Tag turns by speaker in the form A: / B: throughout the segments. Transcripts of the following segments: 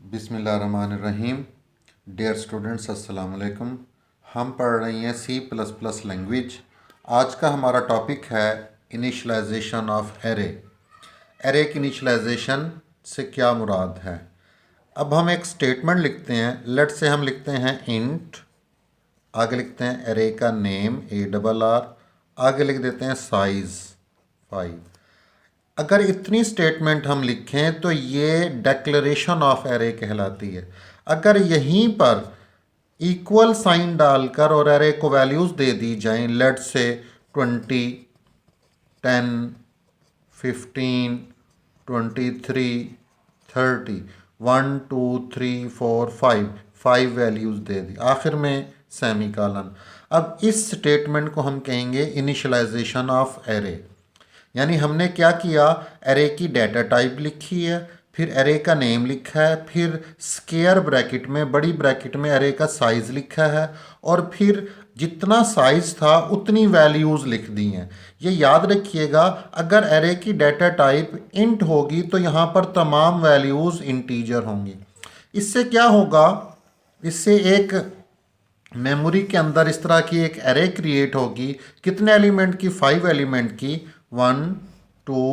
A: बिस्मिल्लाहिर्रहमानिर्रहीम। Dear students, अस्सलाम वालेकुम। हम पढ़ रही हैं सी प्लस प्लस लैंग्वेज। आज का हमारा टॉपिक है इनिशलाइजेशन ऑफ एरे। एरे की इनिशलाइजेशन से क्या मुराद है। अब हम एक स्टेटमेंट लिखते हैं। लेट से हम लिखते हैं इंट, आगे लिखते हैं एरे का नेम ARR, आगे लिख देते हैं साइज़ 5। अगर इतनी स्टेटमेंट हम लिखें तो ये डेक्लरेशन ऑफ एरे कहलाती है। अगर यहीं पर इक्वल साइन डालकर और एरे को वैल्यूज़ दे दी जाएं, लेट से 20, 10, 15, 23, 30, 1, 2, 3, 4, 5 वैल्यूज़ दे दी, आखिर में सेमी कॉलन। अब इस स्टेटमेंट को हम कहेंगे इनिशियलाइजेशन ऑफ एरे। यानी हमने क्या किया, एरे की डाटा टाइप लिखी है, फिर एरे का नेम लिखा है, फिर स्क्वायर ब्रैकेट में बड़ी ब्रैकेट में एरे का साइज़ लिखा है, और फिर जितना साइज़ था उतनी वैल्यूज़ लिख दी हैं। ये याद रखिएगा, अगर एरे की डाटा टाइप इंट होगी तो यहाँ पर तमाम वैल्यूज़ इंटीजर होंगी। इससे क्या होगा, इससे एक मेमोरी के अंदर इस तरह की एक एरे क्रिएट होगी। कितने एलिमेंट की? 5 एलिमेंट की। 1, 2,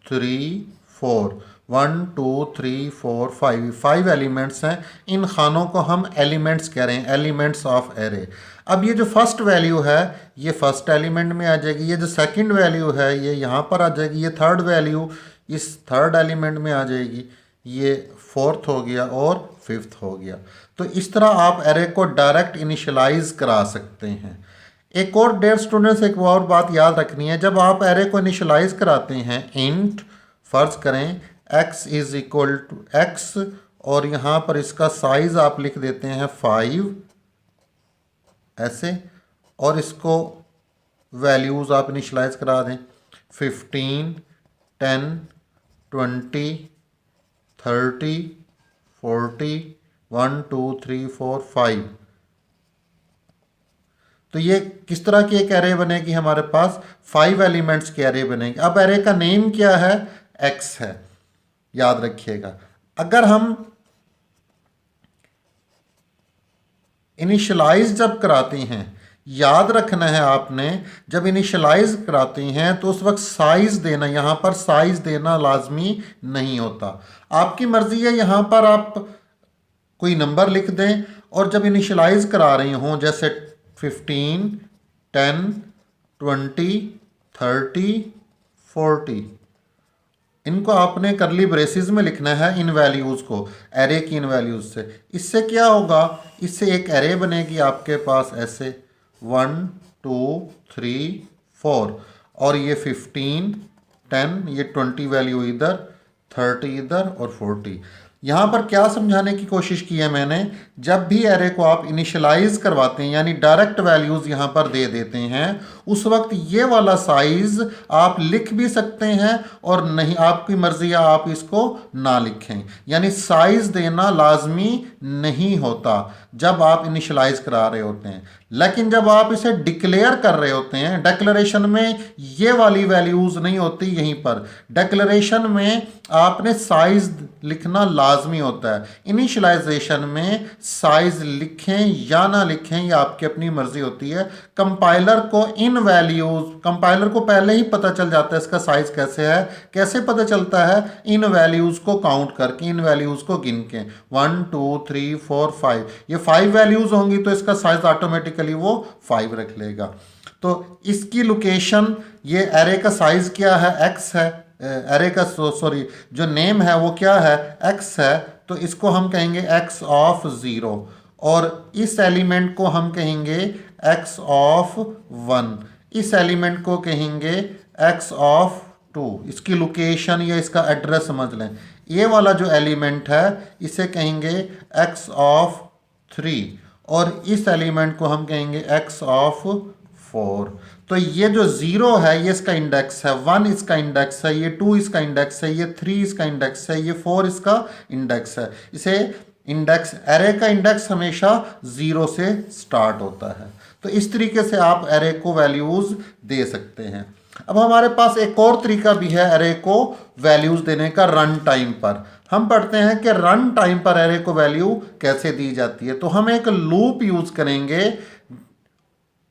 A: 3, 4, 1, 2, 3, 4, 5 एलिमेंट्स हैं। इन खानों को हम एलिमेंट्स कह रहे हैं, एलिमेंट्स ऑफ एरे। अब ये जो फर्स्ट वैल्यू है ये फर्स्ट एलिमेंट में आ जाएगी, ये जो सेकंड वैल्यू है ये यहाँ पर आ जाएगी, ये थर्ड वैल्यू इस थर्ड एलिमेंट में आ जाएगी, ये फोर्थ हो गया और फिफ्थ हो गया। तो इस तरह आप एरे को डायरेक्ट इनिशियलाइज करा सकते हैं। एक और डेयर स्टूडेंट्स, एक और बात याद रखनी है, जब आप एरे को इनिशियलाइज कराते हैं इंट, फर्ज करें x is equal to x, और यहाँ पर इसका साइज आप लिख देते हैं 5 ऐसे, और इसको वैल्यूज़ आप इनिशियलाइज करा दें 15, 10, 20, 30, 40, 1, 2, 3, 4, 5। तो ये किस तरह की एक एरे बनेगी, हमारे पास 5 एलिमेंट्स की एरे बनेगी। अब एरे का नेम क्या है? x है, याद रखिएगा। अगर हम इनिशियलाइज जब कराते हैं, याद रखना है आपने, जब इनिशियलाइज कराते हैं तो उस वक्त साइज देना, यहाँ पर साइज देना लाजमी नहीं होता। आपकी मर्जी है, यहाँ पर आप कोई नंबर लिख दें, और जब इनिशियलाइज करा रही हों जैसे 15, 10, 20, 30, 40, इनको आपने करली ब्रेसिस में लिखना है, इन वैल्यूज़ को, एरे की इन वैल्यूज़ से। इससे क्या होगा, इससे एक एरे बनेगी आपके पास ऐसे 1, 2, 3, 4, और ये 15, 10, ये 20 वैल्यू इधर, 30 इधर और 40। यहाँ पर क्या समझाने की कोशिश की है मैंने, जब भी एरे को आप इनिशियलाइज करवाते हैं यानी डायरेक्ट वैल्यूज़ यहाँ पर दे देते हैं, उस वक्त ये वाला साइज़ आप लिख भी सकते हैं, और नहीं आपकी मर्ज़ी है आप इसको ना लिखें। यानी साइज़ देना लाजमी नहीं होता जब आप इनिशियलाइज करा रहे होते हैं। लेकिन जब आप इसे डिक्लेयर कर रहे होते हैं, डिक्लेरेशन में ये वाली वैल्यूज़ नहीं होती, यहीं पर डिक्लेरेशन में आपने साइज़ लिखना लाजमी होता है। इनिशियलाइजेशन में साइज़ लिखें या ना लिखें ये आपकी अपनी मर्ज़ी होती है। कंपाइलर को इन वैल्यूज़, कंपाइलर को पहले ही पता चल जाता है इसका साइज़ कैसे है। कैसे पता चलता है? इन वैल्यूज़ को काउंट करके, इन वैल्यूज़ को गिन के, 1, 2, 3, 4, 5, ये 5 वैल्यूज़ होंगी तो इसका साइज़ ऑटोमेटिकली वो 5 रख लेगा। तो इसकी लोकेशन, ये एरे का साइज़ क्या है? x है। एरे का सॉरी जो नेम है वो क्या है? x है। तो इसको हम कहेंगे x ऑफ 0, और इस एलिमेंट को हम कहेंगे x ऑफ 1, इस एलिमेंट को कहेंगे x ऑफ 2। इसकी लोकेशन या इसका एड्रेस समझ लें। ये वाला जो एलिमेंट है इसे कहेंगे x ऑफ 3, और इस एलिमेंट को हम कहेंगे x ऑफ 4। तो ये जो 0 है ये इसका इंडेक्स है, 1 इसका इंडेक्स है, ये 2 इसका इंडेक्स है, ये 3 इसका इंडेक्स है, ये 4 इसका इंडेक्स है। इसे इंडेक्स, एरे का इंडेक्स हमेशा 0 से स्टार्ट होता है। तो इस तरीके से आप एरे को वैल्यूज़ दे सकते हैं। अब हमारे पास एक और तरीका भी है एरे को वैल्यूज़ देने का, रन टाइम पर। हम पढ़ते हैं कि रन टाइम पर एरे को वैल्यू कैसे दी जाती है। तो हम एक लूप यूज करेंगे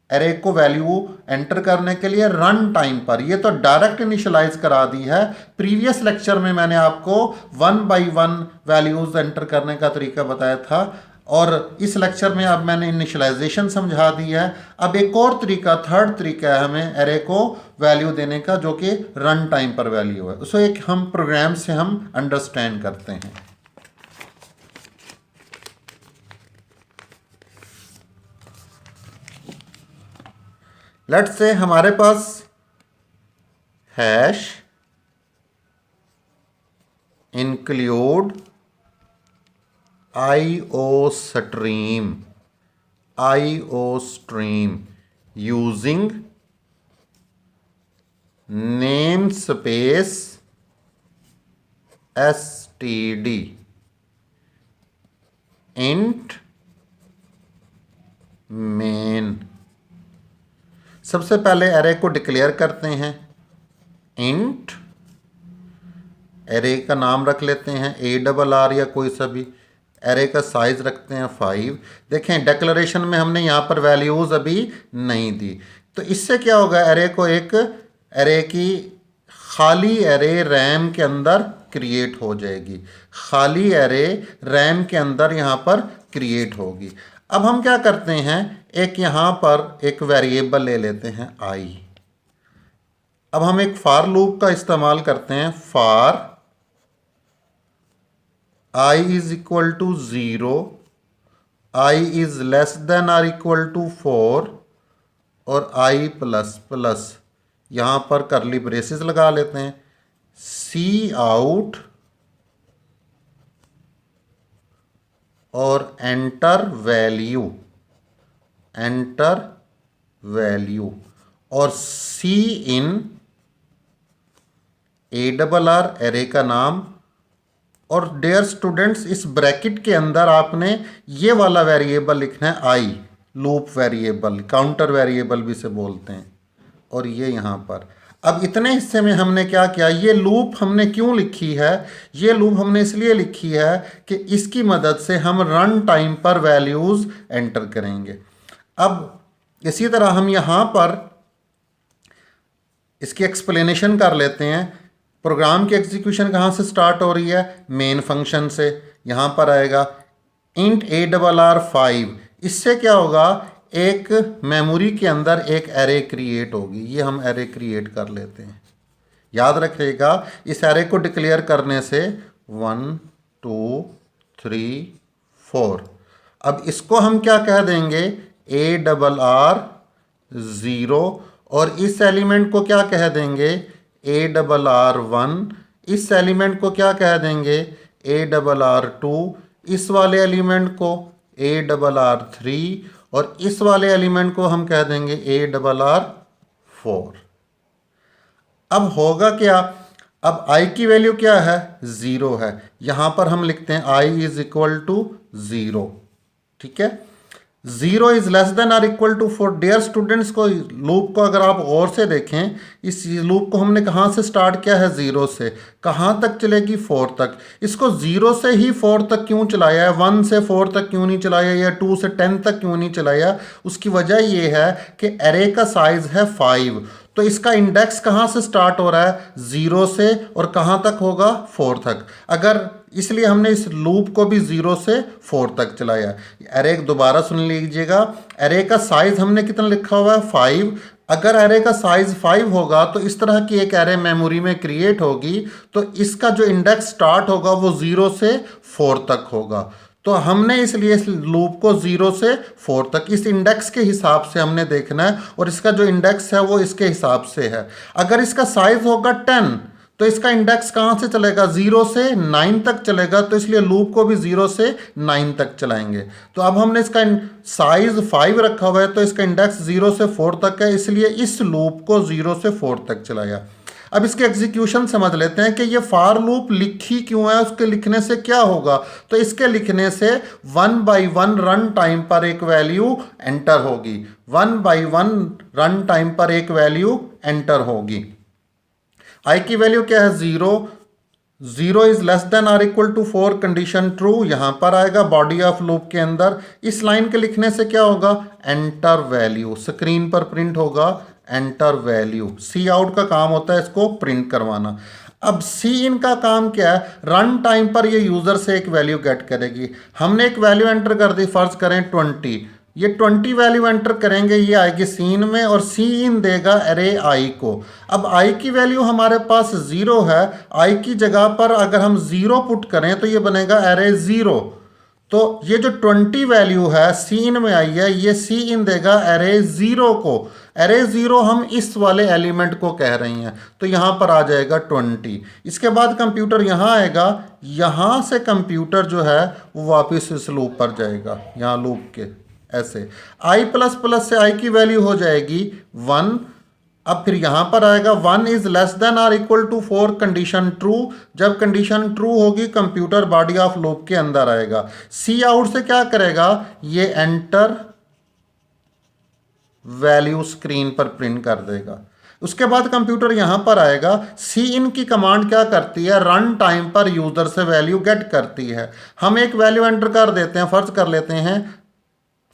A: एरे को वैल्यू एंटर करने के लिए रन टाइम पर। ये तो डायरेक्ट इनिशियलाइज करा दी है। प्रीवियस लेक्चर में मैंने आपको 1 बाई 1 वैल्यूज एंटर करने का तरीका बताया था और इस लेक्चर में अब मैंने इनिशियलाइजेशन समझा दी है। अब एक और तरीका, थर्ड तरीका है हमें एरे को वैल्यू देने का, जो कि रन टाइम पर वैल्यू है। उसको एक हम प्रोग्राम से हम अंडरस्टैंड करते हैं। लेट्स से हमारे पास hash include IO stream using namespace std int main। सबसे पहले एरे को डिक्लेयर करते हैं इंट, एरे का नाम रख लेते हैं ARR या कोई सा भी, एरे का साइज रखते हैं 5। देखें डिक्लेरेशन में हमने यहाँ पर वैल्यूज़ अभी नहीं दी, तो इससे क्या होगा, एरे को एक एरे की खाली एरे रैम के अंदर क्रिएट हो जाएगी। खाली एरे रैम के अंदर यहाँ पर क्रिएट होगी। अब हम क्या करते हैं, एक यहाँ पर एक वेरिएबल ले लेते हैं i। अब हम एक फॉर लूप का इस्तेमाल करते हैं। For i is equal to 0, i is less than or equal to 4 और i प्लस प्लस, यहाँ पर करली ब्रेसेस लगा लेते हैं। सी आउट और एंटर वैल्यू, एंटर वैल्यू और सी इन ARR एरे का नाम। और डियर स्टूडेंट्स, इस ब्रैकेट के अंदर आपने ये वाला वेरिएबल लिखना है आई, लूप वेरिएबल, काउंटर वेरिएबल भी से बोलते हैं, और ये यहाँ पर। अब इतने हिस्से में हमने क्या किया, ये लूप हमने क्यों लिखी है, ये लूप हमने इसलिए लिखी है कि इसकी मदद से हम रन टाइम पर वैल्यूज़ एंटर करेंगे। अब इसी तरह हम यहाँ पर इसकी एक्सप्लेनेशन कर लेते हैं। प्रोग्राम की एग्जीक्यूशन कहाँ से स्टार्ट हो रही है, मेन फंक्शन से। यहाँ पर आएगा इंट ARR 5। इससे क्या होगा, एक मेमोरी के अंदर एक एरे क्रिएट होगी। ये हम एरे क्रिएट कर लेते हैं। याद रखिएगा, इस एरे को डिक्लेयर करने से 1 2 3 4। अब इसको हम क्या कह देंगे, ARR 0, और इस एलिमेंट को क्या कह देंगे, ARR 1। इस एलिमेंट को क्या कह देंगे, ARR 2। इस वाले एलिमेंट को ARR 3 और इस वाले एलिमेंट को हम कह देंगे ARR 4। अब होगा क्या, अब i की वैल्यू क्या है, 0 है। यहाँ पर हम लिखते हैं i इज इक्वल टू 0। ठीक है, 0 is less than or equal to 4। Dear students, को लूप को अगर आप गौर से देखें, इस लूप को हमने कहाँ से स्टार्ट किया है, 0 से। कहाँ तक चलेगी, 4 तक। इसको 0 से ही 4 तक क्यों चलाया है, 1 से 4 तक क्यों नहीं चलाया, या 2 से 10 तक क्यों नहीं चलाया? उसकी वजह ये है कि एरे का साइज है 5, तो इसका इंडेक्स कहाँ से स्टार्ट हो रहा है, 0 से, और कहाँ तक होगा, 4 तक। अगर इसलिए हमने इस लूप को भी 0 से 4 तक चलाया। एरे दोबारा सुन लीजिएगा, एरे का साइज हमने कितना लिखा हुआ है, 5। अगर एरे का साइज 5 होगा तो इस तरह की एक एरे मेमोरी में क्रिएट होगी, तो इसका जो इंडेक्स स्टार्ट होगा वो 0 से 4 तक होगा। तो हमने इसलिए इस लूप को 0 से 4 तक इस इंडेक्स के हिसाब से हमने देखना है, और इसका जो इंडेक्स है वो इसके हिसाब से है। अगर इसका साइज होगा 10, तो इसका इंडेक्स कहाँ से चलेगा, 0 से 9 तक चलेगा। तो इसलिए लूप को भी 0 से 9 तक चलाएंगे। तो अब हमने इसका साइज 5 रखा हुआ है, तो इसका इंडेक्स 0 से 4 तक है, इसलिए इस लूप को 0 से 4 तक चलाया। अब इसके एग्जीक्यूशन समझ लेते हैं कि ये फॉर लूप लिखी क्यों है, उसके लिखने से क्या होगा। तो इसके लिखने से 1 बाई 1 रन टाइम पर एक वैल्यू एंटर होगी। 1 बाई 1 रन टाइम पर एक वैल्यू एंटर होगी। i की वैल्यू क्या है, 0। 0 is less than or equal to 4 condition ट्रू, यहां पर आएगा बॉडी ऑफ लूप के अंदर। इस लाइन के लिखने से क्या होगा, एंटर वैल्यू, स्क्रीन पर प्रिंट होगा एंटर वैल्यू। सी आउट का काम होता है इसको प्रिंट करवाना। अब सी इन का काम क्या है, रन टाइम पर ये यूजर से एक वैल्यू गेट करेगी। हमने एक वैल्यू एंटर कर दी, फर्ज करें 20, ये 20 वैल्यू एंटर करेंगे, ये आएगी सीन में और सी इन देगा अरे आई को। अब आई की वैल्यू हमारे पास 0 है, आई की जगह पर अगर हम 0 पुट करें तो ये बनेगा अरे 0। तो ये जो 20 वैल्यू है सी इन में आई है, ये सी इन देगा अरे 0 को। अरे 0 हम इस वाले एलिमेंट को कह रही हैं, तो यहां पर आ जाएगा 20। इसके बाद कंप्यूटर यहां आएगा, यहां से कंप्यूटर जो है वो वापस इस लूप पर जाएगा, यहां लूप के ऐसे आई प्लस प्लस से आई की वैल्यू हो जाएगी 1। अब फिर यहां पर आएगा 1 is less than or equal to 4 condition ट्रू। जब कंडीशन ट्रू होगी कंप्यूटर बॉडी ऑफ लूप के अंदर आएगा। सी आउट से क्या करेगा, ये एंटर वैल्यू स्क्रीन पर प्रिंट कर देगा। उसके बाद कंप्यूटर यहां पर आएगा, सी इन की कमांड क्या करती है, रन टाइम पर यूजर से वैल्यू गेट करती है। हम एक वैल्यू एंटर कर देते हैं, फर्ज कर लेते हैं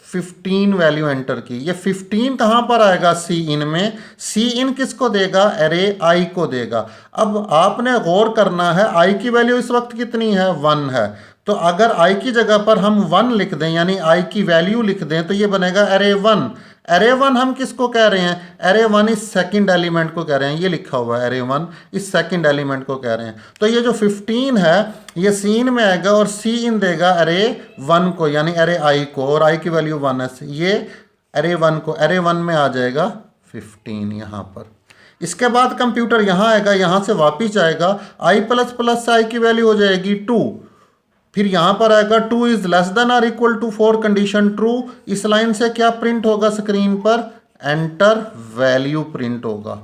A: 15 वैल्यू एंटर की। ये 15 कहां पर आएगा, सी इन में। सी इन किसको देगा, अरे आई को देगा। अब आपने गौर करना है, आई की वैल्यू इस वक्त कितनी है, 1 है। तो अगर आई की जगह पर हम 1 लिख दें, यानी आई की वैल्यू लिख दें, तो ये बनेगा अरे 1। अरे 1 हम किसको कह रहे हैं, अरे 1 इस सेकंड एलिमेंट को कह रहे हैं, ये लिखा हुआ है अरे 1 इस सेकंड एलिमेंट को कह रहे हैं। तो ये जो 15 है ये सीन में आएगा और सी इन देगा अरे 1 को, यानी अरे आई को, और आई की वैल्यू 1 है, ये अरे 1 को, अरे 1 में आ जाएगा 15 यहाँ पर। इसके बाद कंप्यूटर यहाँ आएगा, यहाँ से वापिस जाएगा, आई प्लस प्लस से आई की वैल्यू हो जाएगी 2। फिर यहां पर आएगा 2 is less than or equal to 4 condition ट्रू। इस लाइन से क्या प्रिंट होगा स्क्रीन पर, एंटर वैल्यू प्रिंट होगा।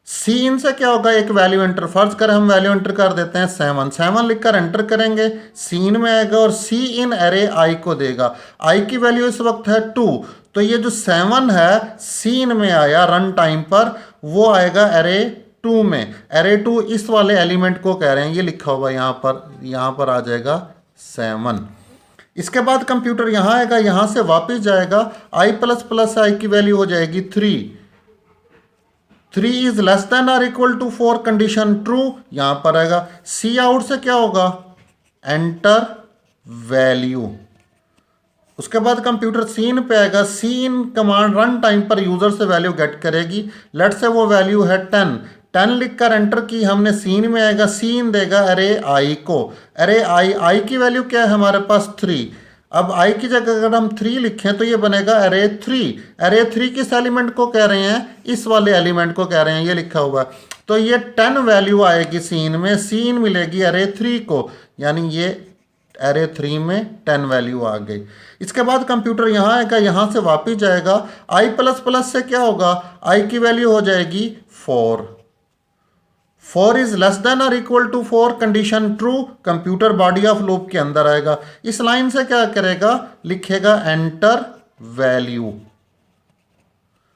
A: सी इन से क्या होगा, एक वैल्यू एंटर, फर्ज कर हम वैल्यू एंटर कर देते हैं 7 लिखकर एंटर करेंगे, सी इन में आएगा और सी इन अरे आई को देगा। आई की वैल्यू इस वक्त है 2, तो ये जो 7 है सी इन में आया रन टाइम पर, वो आएगा अरे 2 में। अरे 2 इस वाले एलिमेंट को कह रहे हैं, ये लिखा हुआ यहाँ पर आ जाएगा 7। इसके बाद कंप्यूटर यहाँ आएगा, यहाँ से वापस जाएगा, आई प्लस प्लस आई की वैल्यू हो जाएगी 3। 3 is less than or equal to 4 condition ट्रू, यहाँ पर आएगा। सी आउट से क्या होगा, एंटर वैल्यू। उसके बाद कंप्यूटर सीन पे आएगा, सीन कमांड रन टाइम पर यूजर से वैल्यू गेट करेगी। लेट से वो वैल्यू है 10 लिखकर एंटर की हमने, सीन में आएगा, सीन देगा अरे आई को। अरे आई की वैल्यू क्या है हमारे पास 3। अब आई की जगह अगर हम 3 लिखें तो ये बनेगा अरे 3। अरे 3 किस एलिमेंट को कह रहे हैं, इस वाले एलिमेंट को कह रहे हैं, ये लिखा हुआ। तो ये 10 वैल्यू आएगी सीन में, सीन मिलेगी अरे 3 को, यानी ये अरे 3 में 10 वैल्यू आ गई। इसके बाद कंप्यूटर यहाँ आएगा, यहाँ से वापिस जाएगा, आई प्लस प्लस से क्या होगा, आई की वैल्यू हो जाएगी 4। 4 is less than or equal to 4 condition ट्रू, कंप्यूटर बॉडी ऑफ लूप के अंदर आएगा। इस लाइन से क्या करेगा, लिखेगा एंटर वैल्यू।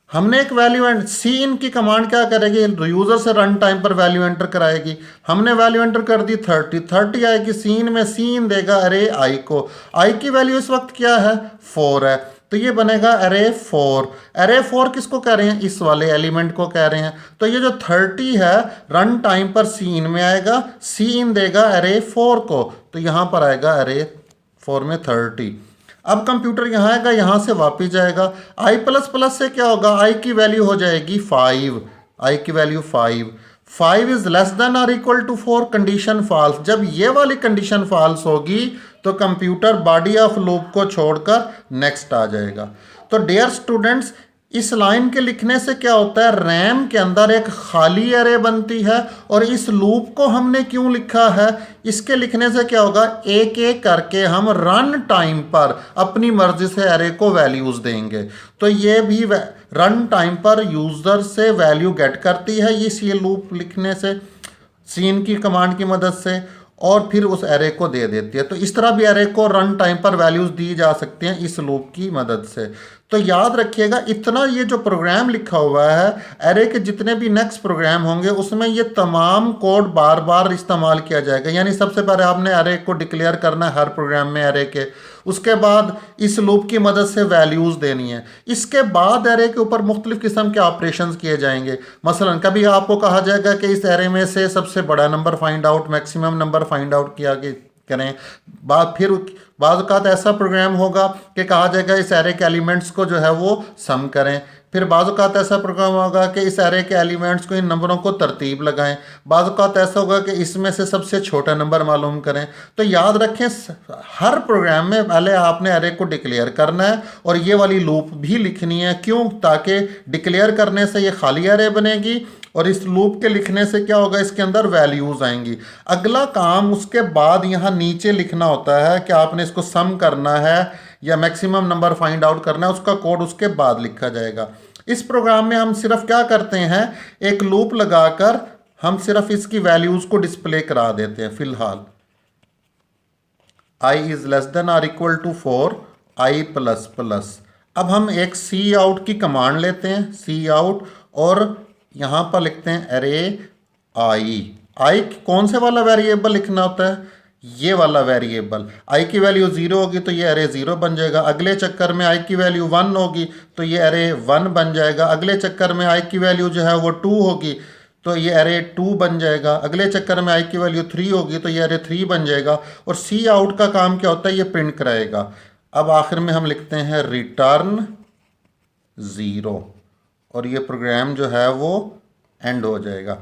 A: हमने एक वैल्यू सी इन की कमांड क्या करेगी, यूजर से रन टाइम पर वैल्यू एंटर कराएगी। हमने वैल्यू एंटर कर दी 30 आएगी, सीन में सीन देगा अरे आई को। आई की वैल्यू इस वक्त क्या है, 4 है, तो ये बनेगा अरे 4। अरे 4 किसको कह रहे हैं, इस वाले एलिमेंट को कह रहे हैं। तो ये जो 30 है रन टाइम पर सीन में आएगा, सीन देगा अरे 4 को, तो यहां पर आएगा अरे 4 में 30। अब कंप्यूटर यहाँ आएगा, यहाँ से वापिस जाएगा, आई प्लस प्लस से क्या होगा, आई की वैल्यू हो जाएगी 5। आई की value 5 is less than or equal to 4 condition false. जब ये वाली कंडीशन फॉल्स होगी तो कंप्यूटर बॉडी ऑफ लूप को छोड़कर नेक्स्ट आ जाएगा। तो डियर स्टूडेंट्स, इस लाइन के लिखने से क्या होता है, रैम के अंदर एक खाली एरे बनती है। और इस लूप को हमने क्यों लिखा है, इसके लिखने से क्या होगा, एक एक करके हम रन टाइम पर अपनी मर्जी से एरे को वैल्यूज देंगे। तो ये भी रन टाइम पर यूजर से वैल्यू गेट करती है इस ये लूप लिखने से, सीन की कमांड की मदद से। और फिर उस एरे को दे देती है। तो इस तरह भी एरे को रन टाइम पर वैल्यूज़ दी जा सकती हैं इस लूप की मदद से। तो याद रखिएगा, इतना ये जो प्रोग्राम लिखा हुआ है, एरे के जितने भी नेक्स्ट प्रोग्राम होंगे उसमें ये तमाम कोड बार बार इस्तेमाल किया जाएगा। यानी सबसे पहले आपने एरे को डिक्लेयर करना है हर प्रोग्राम में एरे के, उसके बाद इस लूप की मदद से वैल्यूज़ देनी है, इसके बाद एरे के ऊपर मुख्तलिफ किस्म के ऑपरेशंस किए जाएंगे। मसलन कभी आपको कहा जाएगा कि इस एरे में से सबसे बड़ा number find out, maximum number find out किया करें। बाद औक़ात ऐसा प्रोग्राम होगा कि कहा जाएगा इस एरे के एलिमेंट्स को जो है वो सम करें। फिर बाद औक़ात ऐसा प्रोग्राम होगा कि इस एरे के एलिमेंट्स को, इन नंबरों को तरतीब लगाएं। बाद औक़ात ऐसा होगा कि इसमें से सबसे छोटा नंबर मालूम करें। तो याद रखें, हर प्रोग्राम में पहले आपने एरे को डिक्लेयर करना है और ये वाली लूप भी लिखनी है। क्यों? ताकि डिक्लेयर करने से ये खाली एरे बनेगी और इस लूप के लिखने से क्या होगा, इसके अंदर वैल्यूज़ आएंगी। अगला काम उसके बाद यहाँ नीचे लिखना होता है कि आपने इसको सम करना है या मैक्सिमम नंबर फाइंड आउट करना है, उसका कोड उसके बाद लिखा जाएगा। इस प्रोग्राम में हम सिर्फ क्या करते हैं, एक लूप लगाकर हम सिर्फ इसकी वैल्यूज़ को डिस्प्ले करा देते हैं। फिलहाल i is less than or equal to 4 i plus plus. अब हम एक सी आउट की कमांड लेते हैं, सी आउट, और यहाँ पर लिखते हैं अरे आई कौन से वाला वेरिएबल लिखना होता है, ये वाला वेरिएबल। आई की वैल्यू 0 होगी तो ये अरे 0 बन जाएगा। अगले चक्कर में आई की वैल्यू 1 होगी तो ये अरे 1 बन जाएगा। अगले चक्कर में आई की वैल्यू जो है वो 2 होगी तो ये अरे 2 बन जाएगा। अगले चक्कर में आई की वैल्यू 3 होगी तो ये अरे 3 बन जाएगा। और सी आउट का काम क्या होता है, ये प्रिंट कराएगा। अब आखिर में हम लिखते हैं रिटर्न 0 और ये प्रोग्राम जो है वो एंड हो जाएगा।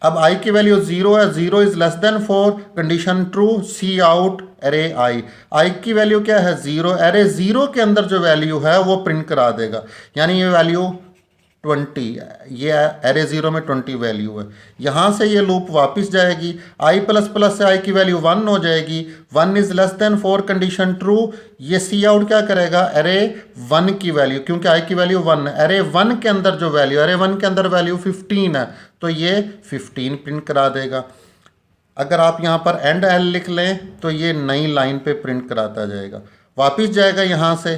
A: अब आई की वैल्यू 0 है, 0 is less than 4, condition true, cout array i की वैल्यू क्या है 0, अरे 0 के अंदर जो वैल्यू है वो प्रिंट करा देगा। यानी ये वैल्यू 20, ये अरे 0 में 20 वैल्यू है। यहाँ से ये लूप वापस जाएगी, आई प्लस प्लस से आई की वैल्यू 1 हो जाएगी। 1 is less than 4, condition true, ये सी आउट क्या करेगा, अरे 1 की वैल्यू, क्योंकि आई की वैल्यू 1 है, अरे 1 के अंदर जो वैल्यू, अरे 1 के अंदर वैल्यू 15 है तो ये 15 प्रिंट करा देगा। अगर आप यहाँ पर एंड एल लिख लें तो ये नई लाइन पे प्रिंट कराता जाएगा। वापस जाएगा यहाँ से,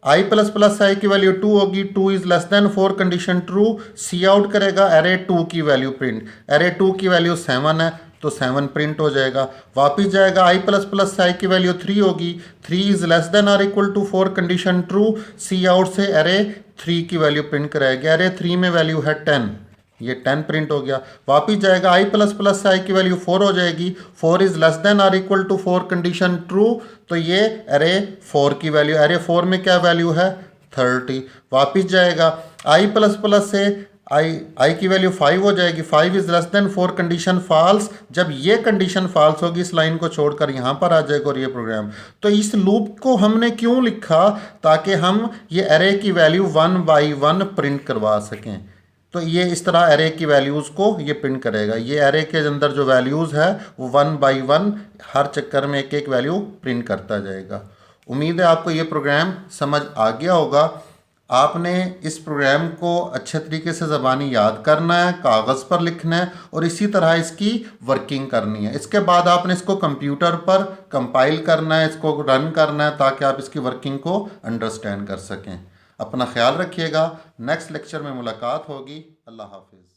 A: आई प्लस प्लस आई की वैल्यू 2 होगी, 2 is less than 4, condition true, cout करेगा, अरे 2 की वैल्यू प्रिंट, अरे 2 की वैल्यू 7 है तो 7 प्रिंट हो जाएगा। वापस जाएगा, आई प्लस प्लस आई की वैल्यू 3 होगी, 3 is less than or equal to 4, condition true, cout से अरे 3 की वैल्यू प्रिंट कराएगा, अरे 3 में वैल्यू है 10, ये 10 प्रिंट हो गया। वापिस जाएगा, आई प्लस प्लस आई की वैल्यू 4 हो जाएगी, 4 is less than or equal to 4, condition true, तो ये अरे 4 की वैल्यू, अरे 4 में क्या वैल्यू है 30। वापिस जाएगा, आई प्लस प्लस से आई की वैल्यू 5 हो जाएगी, 5 is less than 4, condition false. जब ये कंडीशन फॉल्स होगी इस लाइन को छोड़कर यहाँ पर आ जाएगा और ये प्रोग्राम। तो इस लूप को हमने क्यों लिखा, ताकि हम ये अरे की वैल्यू 1 बाई 1 प्रिंट करवा सकें। तो ये इस तरह एरे की वैल्यूज़ को ये प्रिंट करेगा। ये एरे के अंदर जो वैल्यूज़ है वो 1 बाई 1 हर चक्कर में एक एक वैल्यू प्रिंट करता जाएगा। उम्मीद है आपको ये प्रोग्राम समझ आ गया होगा। आपने इस प्रोग्राम को अच्छे तरीके से ज़बानी याद करना है, कागज़ पर लिखना है और इसी तरह इसकी वर्किंग करनी है। इसके बाद आपने इसको कंप्यूटर पर कंपाइल करना है, इसको रन करना है ताकि आप इसकी वर्किंग को अंडरस्टैंड कर सकें। अपना ख्याल रखिएगा, नेक्स्ट लेक्चर में मुलाकात होगी। अल्लाह हाफिज़।